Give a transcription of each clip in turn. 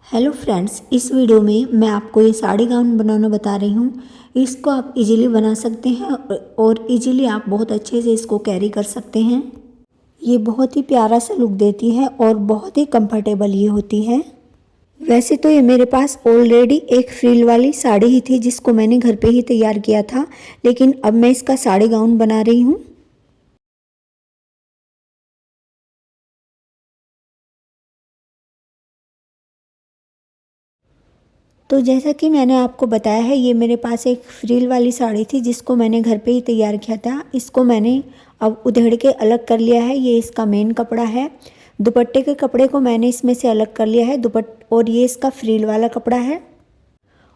Hello friends, इस video में मैं आपको ये साड़ी गाउन बनाना बता रही हूँ। इसको आप इजीली बना सकते हैं और इजीली आप बहुत अच्छे से इसको कैरी कर सकते हैं। ये बहुत ही प्यारा सा लुक देती है और बहुत ही कंफर्टेबल ये होती है। वैसे तो ये मेरे पास ऑलरेडी एक फ्रिल वाली साड़ी ही थी जिसको मैंने घर पे ही तैयार किया था, लेकिन अब मैं इसका साड़ी गाउन बना रही हूँ। तो जैसा कि मैंने आपको बताया है, ये मेरे पास एक फ्रिल वाली साड़ी थी जिसको मैंने घर पे ही तैयार किया था। इसको मैंने अब उधेड़ के अलग कर लिया है। ये इसका मेन कपड़ा है। दुपट्टे के कपड़े को मैंने इसमें से अलग कर लिया है और ये इसका फ्रिल वाला कपड़ा है।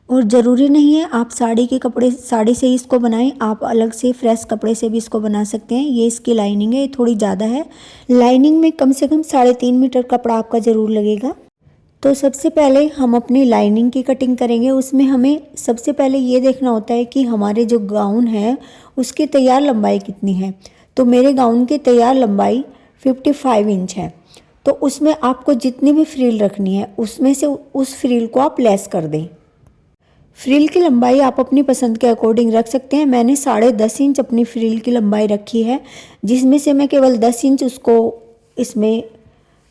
और ज़रूरी नहीं है आप साड़ी से ही इसको बनाएं, आप अलग से फ्रेश कपड़े से भी इसको बना सकते हैं। ये इसकी लाइनिंग है, ये थोड़ी ज़्यादा है। लाइनिंग में कम से कम 3.5 मीटर कपड़ा आपका ज़रूर लगेगा। तो सबसे पहले हम अपनी लाइनिंग की कटिंग करेंगे। उसमें हमें सबसे पहले ये देखना होता है कि हमारे जो गाउन है उसकी तैयार लंबाई कितनी है। तो मेरे गाउन की तैयार लंबाई 55 इंच है। तो उसमें आपको जितनी भी फ्रिल रखनी है उसमें से उस फ्रिल को आप लेस कर दें। फ्रिल की लंबाई आप अपनी पसंद के अकॉर्डिंग रख सकते हैं। मैंने 10.5 इंच अपनी फ्रिल की लंबाई रखी है, जिसमें से मैं केवल 10 इंच उसको इसमें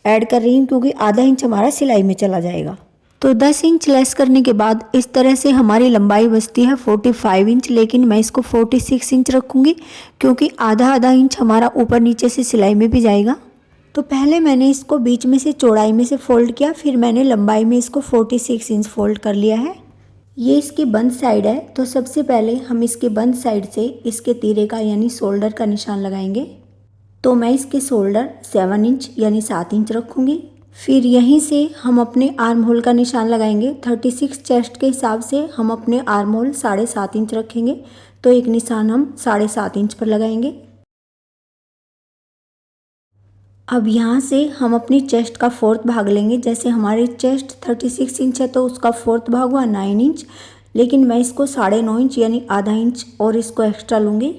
ऐड कर रही हूँ क्योंकि आधा इंच हमारा सिलाई में चला जाएगा। तो 10 इंच लेस करने के बाद इस तरह से हमारी लंबाई बचती है 45 इंच, लेकिन मैं इसको 46 इंच रखूँगी क्योंकि आधा आधा इंच हमारा ऊपर नीचे से सिलाई में भी जाएगा। तो पहले मैंने इसको बीच में से चौड़ाई में से फोल्ड किया, फिर मैंने लंबाई में इसको 46 इंच फोल्ड कर लिया है। ये इसकी बंद साइड है। तो सबसे पहले हम इसके बंद साइड से इसके तीरे का यानी शोल्डर का निशान लगाएंगे। तो मैं इसके शोल्डर 7 इंच यानी 7 इंच रखूँगी। फिर यहीं से हम अपने आर्म होल का निशान लगाएंगे। 36 चेस्ट के हिसाब से हम अपने आर्म होल 7.5 इंच रखेंगे। तो एक निशान हम 7.5 इंच पर लगाएंगे। अब यहाँ से हम अपनी चेस्ट का फोर्थ भाग लेंगे। जैसे हमारी चेस्ट 36 इंच है तो उसका फोर्थ भाग हुआ 9 इंच, लेकिन मैं इसको 9.5 इंच यानी आधा इंच और इसको एक्स्ट्रा लूँगी।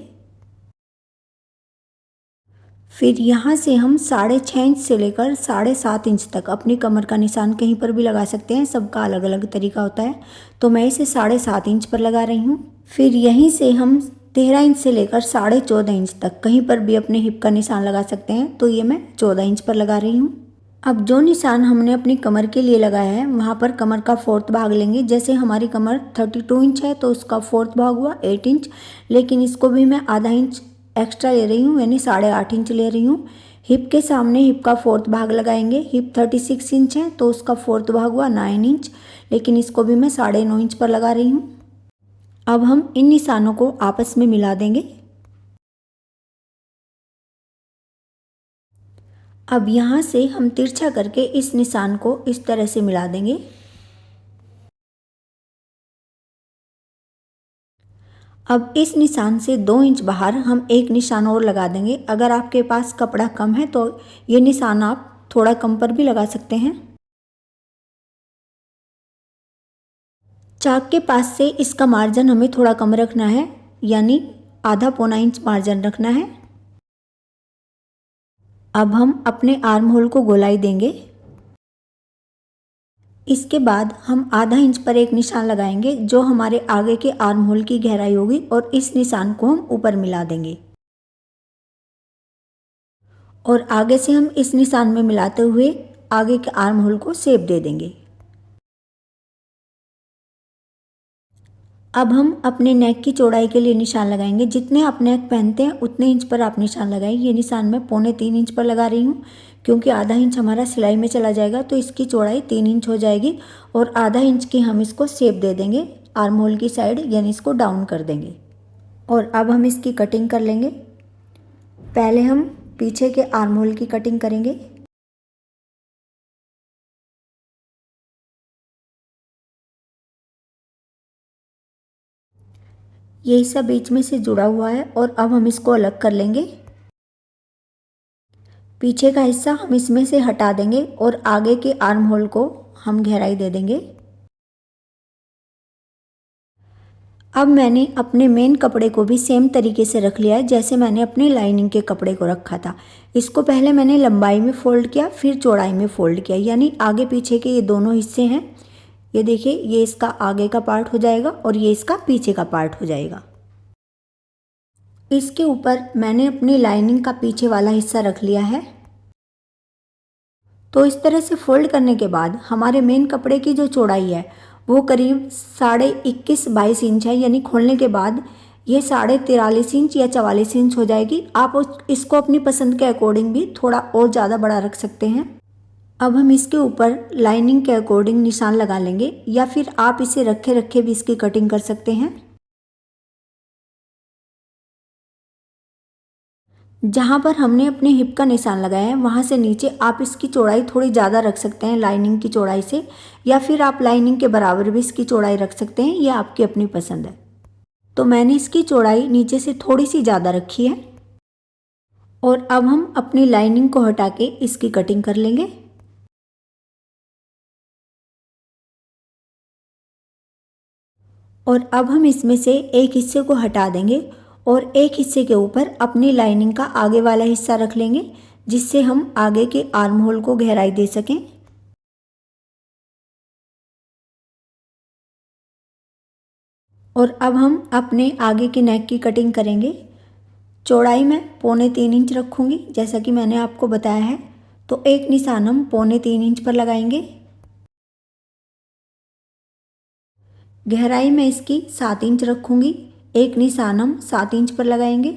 फिर यहाँ से हम 6.5 इंच से लेकर 7.5 इंच तक अपनी कमर का निशान कहीं पर भी लगा सकते हैं, सबका अलग अलग तरीका होता है। तो मैं इसे 7.5 इंच पर लगा रही हूँ। फिर यहीं से हम 13 इंच से लेकर 14.5 इंच तक कहीं पर भी अपने हिप का निशान लगा सकते हैं। तो ये मैं 14 इंच पर लगा रही हूँ। अब जो निशान हमने अपनी कमर के लिए लगाया है वहाँ पर कमर का फोर्थ भाग लेंगे। जैसे हमारी कमर 32 इंच है तो उसका फोर्थ भाग हुआ 8 इंच, लेकिन इसको भी मैं आधा इंच एक्स्ट्रा ले रही हूँ यानी 8.5 इंच ले रही हूँ। हिप के सामने हिप का फोर्थ भाग लगाएंगे। हिप 36 इंच है तो उसका फोर्थ भाग हुआ 9 इंच, लेकिन इसको भी मैं 9.5 इंच पर लगा रही हूँ। अब हम इन निशानों को आपस में मिला देंगे। अब यहाँ से हम तिरछा करके इस निशान को इस तरह से मिला देंगे। अब इस निशान से 2 इंच बाहर हम एक निशान और लगा देंगे। अगर आपके पास कपड़ा कम है तो ये निशान आप थोड़ा कम पर भी लगा सकते हैं। चाक के पास से इसका मार्जिन हमें थोड़ा कम रखना है, यानी आधा पौना इंच मार्जिन रखना है। अब हम अपने आर्म होल को गोलाई देंगे। इसके बाद हम आधा इंच पर एक निशान लगाएंगे जो हमारे आगे के आर्म होल की गहराई होगी, और इस निशान को हम ऊपर मिला देंगे और आगे से हम इस निशान में मिलाते हुए आगे के आर्म होल को शेप दे देंगे। अब हम अपने नेक की चौड़ाई के लिए निशान लगाएंगे। जितने आप नेक पहनते हैं उतने इंच पर आप निशान लगाएं। ये निशान मैं 2.25 इंच पर लगा रही हूँ क्योंकि आधा इंच हमारा सिलाई में चला जाएगा तो इसकी चौड़ाई 3 इंच हो जाएगी, और आधा इंच की हम इसको शेप दे देंगे आर्म होल की साइड, यानी इसको डाउन कर देंगे। और अब हम इसकी कटिंग कर लेंगे। पहले हम पीछे के आर्म होल की कटिंग करेंगे। ये हिस्सा बीच में से जुड़ा हुआ है और अब हम इसको अलग कर लेंगे। पीछे का हिस्सा हम इसमें से हटा देंगे और आगे के आर्म होल को हम गहराई दे देंगे। अब मैंने अपने मेन कपड़े को भी सेम तरीके से रख लिया है जैसे मैंने अपने लाइनिंग के कपड़े को रखा था। इसको पहले मैंने लंबाई में फ़ोल्ड किया, फिर चौड़ाई में फ़ोल्ड किया, यानी आगे पीछे के ये दोनों हिस्से हैं। ये देखिए, ये इसका आगे का पार्ट हो जाएगा और ये इसका पीछे का पार्ट हो जाएगा। इसके ऊपर मैंने अपनी लाइनिंग का पीछे वाला हिस्सा रख लिया है। तो इस तरह से फोल्ड करने के बाद हमारे मेन कपड़े की जो चौड़ाई है वो करीब 21.5-22 इंच है, यानी खोलने के बाद ये 43.5 इंच या 44 इंच हो जाएगी। आप इसको अपनी पसंद के अकॉर्डिंग भी थोड़ा और ज़्यादा बड़ा रख सकते हैं। अब हम इसके ऊपर लाइनिंग के अकॉर्डिंग निशान लगा लेंगे, या फिर आप इसे रखे रखे भी इसकी कटिंग कर सकते हैं। जहाँ पर हमने अपने हिप का निशान लगाया है वहाँ से नीचे आप इसकी चौड़ाई थोड़ी ज़्यादा रख सकते हैं लाइनिंग की चौड़ाई से, या फिर आप लाइनिंग के बराबर भी इसकी चौड़ाई रख सकते हैं, यह आपकी अपनी पसंद है। तो मैंने इसकी चौड़ाई नीचे से थोड़ी सी ज़्यादा रखी है। और अब हम अपनी लाइनिंग को हटा के इसकी कटिंग कर लेंगे। और अब हम इसमें से एक हिस्से को हटा देंगे और एक हिस्से के ऊपर अपनी लाइनिंग का आगे वाला हिस्सा रख लेंगे, जिससे हम आगे के आर्म होल को गहराई दे सकें। और अब हम अपने आगे के नेक की कटिंग करेंगे। चौड़ाई मैं 3.25 इंच रखूँगी जैसा कि मैंने आपको बताया है। तो एक निशान हम 3.25 इंच पर लगाएंगे। गहराई में इसकी 7 इंच रखूँगी, एक निशान हम 7 इंच पर लगाएंगे।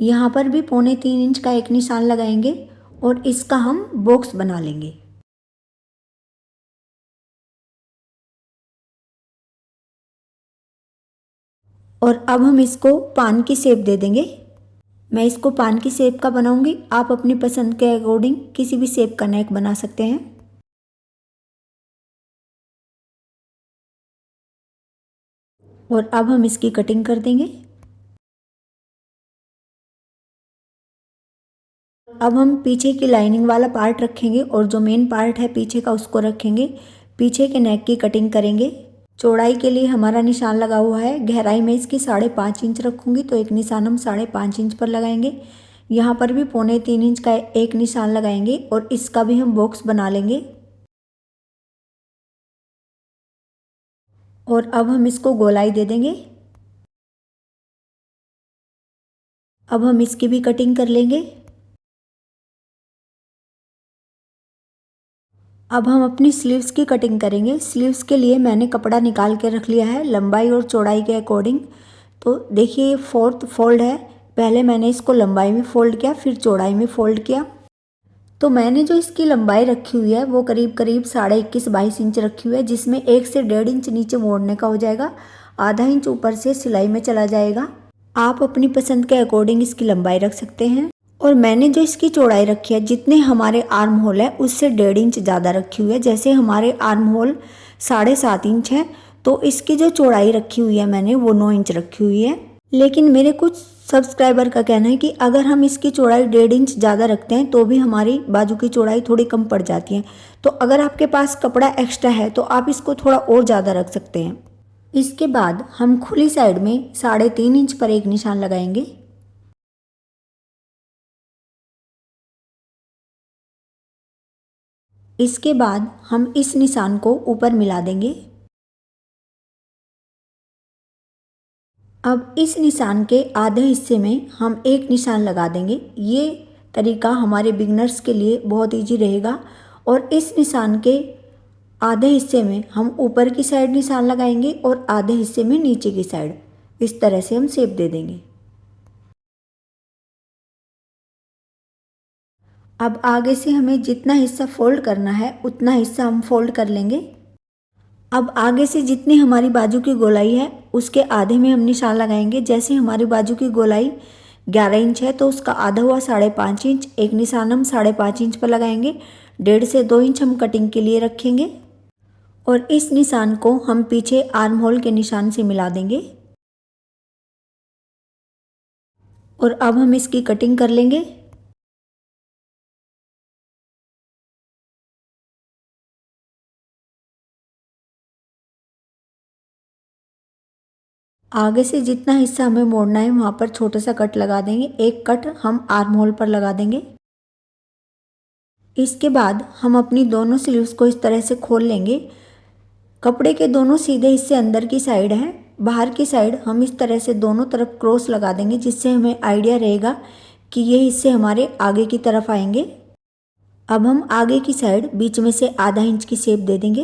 यहाँ पर भी 3.25 इंच का एक निशान लगाएंगे और इसका हम बॉक्स बना लेंगे। और अब हम इसको पान की शेप दे देंगे। मैं इसको पान की शेप का बनाऊंगी, आप अपनी पसंद के अकॉर्डिंग किसी भी शेप का नेक बना सकते हैं। और अब हम इसकी कटिंग कर देंगे। अब हम पीछे की लाइनिंग वाला पार्ट रखेंगे और जो मेन पार्ट है पीछे का उसको रखेंगे। पीछे के नेक की कटिंग करेंगे। चौड़ाई के लिए हमारा निशान लगा हुआ है, गहराई में इसकी 5.5 इंच रखूँगी, तो एक निशान हम 5.5 इंच पर लगाएंगे। यहाँ पर भी 3.25 इंच का एक निशान लगाएंगे और इसका भी हम बॉक्स बना लेंगे। और अब हम इसको गोलाई दे देंगे। अब हम इसकी भी कटिंग कर लेंगे। अब हम अपनी स्लीव्स की कटिंग करेंगे। स्लीव्स के लिए मैंने कपड़ा निकाल के रख लिया है लंबाई और चौड़ाई के अकॉर्डिंग। तो देखिए, ये 4th फोल्ड है। पहले मैंने इसको लंबाई में फ़ोल्ड किया, फिर चौड़ाई में फ़ोल्ड किया। तो मैंने जो इसकी लंबाई रखी हुई है वो करीब करीब 21.5-22 इंच रखी हुई है, जिसमें 1 से 1.5 इंच नीचे मोड़ने का हो जाएगा, आधा इंच ऊपर से सिलाई में चला जाएगा। आप अपनी पसंद के अकॉर्डिंग इसकी लंबाई रख सकते हैं। और मैंने जो इसकी चौड़ाई रखी है, जितने हमारे आर्म होल है उससे 1.5 इंच ज़्यादा रखी हुई है। जैसे हमारे आर्म होल 7.5 इंच है, तो इसकी जो चौड़ाई रखी हुई है मैंने वो 9 इंच रखी हुई है। लेकिन मेरे कुछ सब्सक्राइबर का कहना है कि अगर हम इसकी चौड़ाई 1.5 इंच ज़्यादा रखते हैं तो भी हमारी बाजू की चौड़ाई थोड़ी कम पड़ जाती है। तो अगर आपके पास कपड़ा एक्स्ट्रा है तो आप इसको थोड़ा और ज़्यादा रख सकते हैं। इसके बाद हम खुली साइड में 3.5 इंच पर एक निशान लगाएंगे। इसके बाद हम इस निशान को ऊपर मिला देंगे। अब इस निशान के आधे हिस्से में हम एक निशान लगा देंगे। ये तरीका हमारे बिगनर्स के लिए बहुत इजी रहेगा। और इस निशान के आधे हिस्से में हम ऊपर की साइड निशान लगाएंगे और आधे हिस्से में नीचे की साइड। इस तरह से हम शेप दे देंगे। अब आगे से हमें जितना हिस्सा फोल्ड करना है उतना हिस्सा हम फोल्ड कर लेंगे। अब आगे से जितनी हमारी बाजू की गोलाई है उसके आधे में हम निशान लगाएंगे। जैसे हमारी बाजू की गोलाई 11 इंच है तो उसका आधा हुआ 5.5 इंच, एक निशान हम 5.5 इंच पर लगाएंगे। 1.5 से 2 इंच हम कटिंग के लिए रखेंगे और इस निशान को हम पीछे आर्म होल के निशान से मिला देंगे। और अब हम इसकी कटिंग कर लेंगे। आगे से जितना हिस्सा हमें मोड़ना है वहाँ पर छोटा सा कट लगा देंगे। एक कट हम आर्म होल पर लगा देंगे। इसके बाद हम अपनी दोनों स्लीव्स को इस तरह से खोल लेंगे। कपड़े के दोनों सीधे हिस्से अंदर की साइड हैं, बाहर की साइड हम इस तरह से दोनों तरफ क्रॉस लगा देंगे, जिससे हमें आइडिया रहेगा कि ये हिस्से हमारे आगे की तरफ आएंगे। अब हम आगे की साइड बीच में से आधा इंच की शेप दे देंगे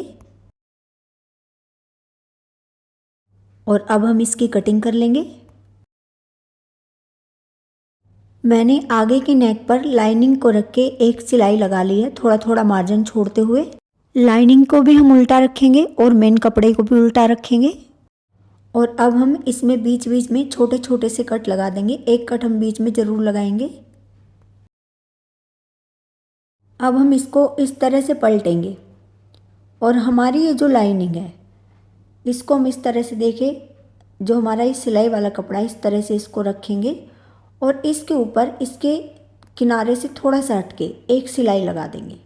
और अब हम इसकी कटिंग कर लेंगे। मैंने आगे की नेक पर लाइनिंग को रख के एक सिलाई लगा ली है, थोड़ा थोड़ा मार्जिन छोड़ते हुए। लाइनिंग को भी हम उल्टा रखेंगे और मेन कपड़े को भी उल्टा रखेंगे। और अब हम इसमें बीच बीच में छोटे छोटे से कट लगा देंगे। एक कट हम बीच में ज़रूर लगाएंगे। अब हम इसको इस तरह से पलटेंगे और हमारी ये जो लाइनिंग है इसको हम इस तरह से देखें, जो हमारा ये सिलाई वाला कपड़ा है इस तरह से इसको रखेंगे और इसके ऊपर इसके किनारे से थोड़ा सा हट के एक सिलाई लगा देंगे।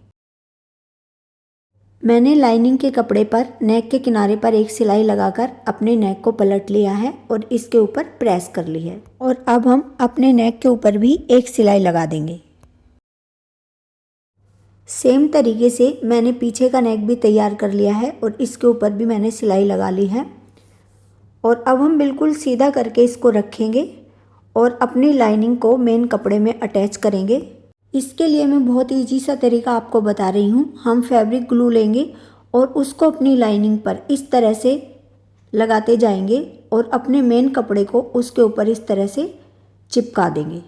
मैंने लाइनिंग के कपड़े पर नेक के किनारे पर एक सिलाई लगाकर अपने नेक को पलट लिया है और इसके ऊपर प्रेस कर ली है। और अब हम अपने नेक के ऊपर भी एक सिलाई लगा देंगे। सेम तरीके से मैंने पीछे का नेक भी तैयार कर लिया है और इसके ऊपर भी मैंने सिलाई लगा ली है। और अब हम बिल्कुल सीधा करके इसको रखेंगे और अपनी लाइनिंग को मेन कपड़े में अटैच करेंगे। इसके लिए मैं बहुत ईजी सा तरीका आपको बता रही हूँ। हम फैब्रिक ग्लू लेंगे और उसको अपनी लाइनिंग पर इस तरह से लगाते जाएंगे और अपने मेन कपड़े को उसके ऊपर इस तरह से चिपका देंगे।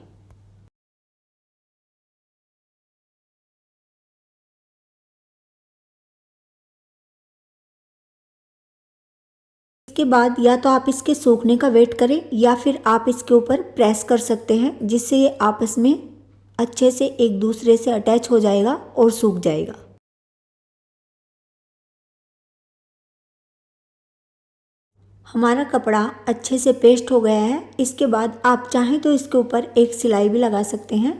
इसके बाद या तो आप इसके सूखने का वेट करें या फिर आप इसके ऊपर प्रेस कर सकते हैं, जिससे ये आपस में अच्छे से एक दूसरे से अटैच हो जाएगा और सूख जाएगा। हमारा कपड़ा अच्छे से पेस्ट हो गया है। इसके बाद आप चाहें तो इसके ऊपर एक सिलाई भी लगा सकते हैं।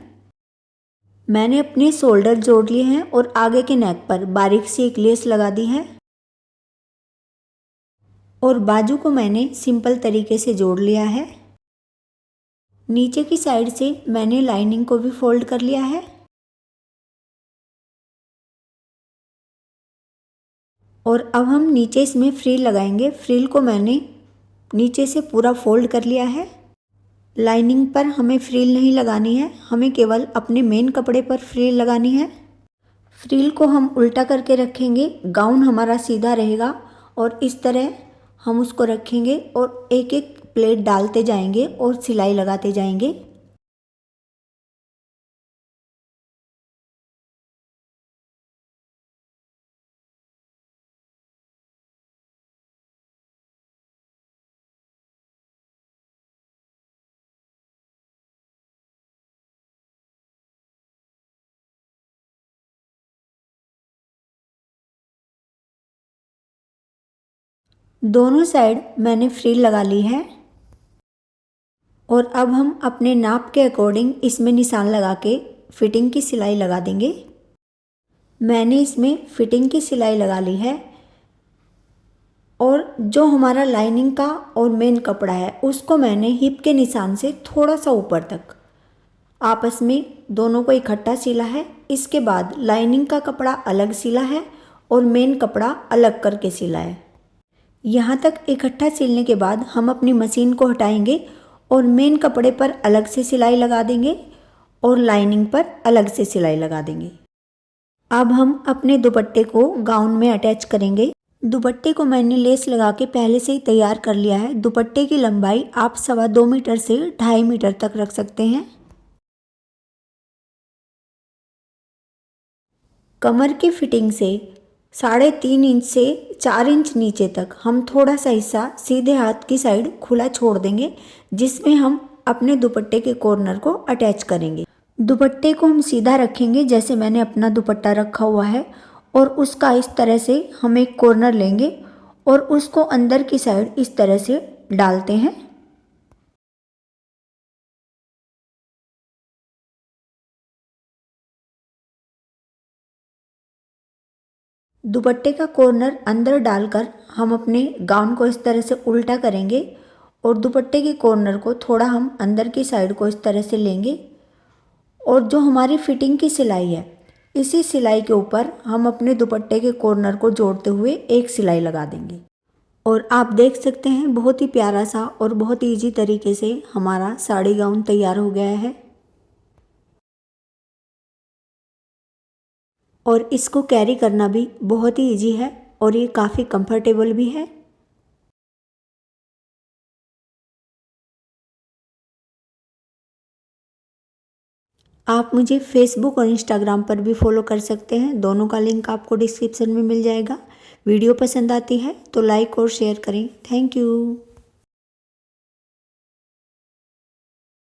मैंने अपने शोल्डर जोड़ लिए हैं और आगे के नेक पर बारीक सी एक लेस लगा दी है और बाजू को मैंने सिंपल तरीके से जोड़ लिया है। नीचे की साइड से मैंने लाइनिंग को भी फोल्ड कर लिया है और अब हम नीचे इसमें फ्रिल लगाएंगे। फ्रिल को मैंने नीचे से पूरा फोल्ड कर लिया है। लाइनिंग पर हमें फ्रिल नहीं लगानी है, हमें केवल अपने मेन कपड़े पर फ्रिल लगानी है। फ्रिल को हम उल्टा करके रखेंगे, गाउन हमारा सीधा रहेगा और इस तरह हम उसको रखेंगे और एक एक प्लेट डालते जाएंगे और सिलाई लगाते जाएंगे। दोनों साइड मैंने फ्रिल लगा ली है और अब हम अपने नाप के अकॉर्डिंग इसमें निशान लगा के फिटिंग की सिलाई लगा देंगे। मैंने इसमें फिटिंग की सिलाई लगा ली है और जो हमारा लाइनिंग का और मेन कपड़ा है उसको मैंने हिप के निशान से थोड़ा सा ऊपर तक आपस में दोनों को इकट्ठा सिला है। इसके बाद लाइनिंग का कपड़ा अलग सिला है और मेन कपड़ा अलग करके सिला है। यहाँ तक इकट्ठा सिलने के बाद हम अपनी मशीन को हटाएंगे और मेन कपड़े पर अलग से सिलाई लगा देंगे और लाइनिंग पर अलग से सिलाई लगा देंगे। अब हम अपने दुपट्टे को गाउन में अटैच करेंगे। दुपट्टे को मैंने लेस लगा के पहले से ही तैयार कर लिया है। दुपट्टे की लंबाई आप 2.25 मीटर से 2.5 मीटर तक रख सकते हैं। कमर की फिटिंग से 3.5 इंच से 4 इंच नीचे तक हम थोड़ा सा हिस्सा सीधे हाथ की साइड खुला छोड़ देंगे, जिसमें हम अपने दुपट्टे के कॉर्नर को अटैच करेंगे। दुपट्टे को हम सीधा रखेंगे जैसे मैंने अपना दुपट्टा रखा हुआ है और उसका इस तरह से हम एक कॉर्नर लेंगे और उसको अंदर की साइड इस तरह से डालते हैं। दुपट्टे का कॉर्नर अंदर डालकर हम अपने गाउन को इस तरह से उल्टा करेंगे और दुपट्टे के कॉर्नर को थोड़ा हम अंदर की साइड को इस तरह से लेंगे और जो हमारी फिटिंग की सिलाई है इसी सिलाई के ऊपर हम अपने दुपट्टे के कॉर्नर को जोड़ते हुए एक सिलाई लगा देंगे। और आप देख सकते हैं बहुत ही प्यारा सा और बहुत ही ईजी तरीके से हमारा साड़ी गाउन तैयार हो गया है। और इसको कैरी करना भी बहुत ही ईजी है और ये काफ़ी कंफर्टेबल भी है। आप मुझे फेसबुक और इंस्टाग्राम पर भी फॉलो कर सकते हैं, दोनों का लिंक आपको डिस्क्रिप्शन में मिल जाएगा। वीडियो पसंद आती है तो लाइक और शेयर करें। Thank you.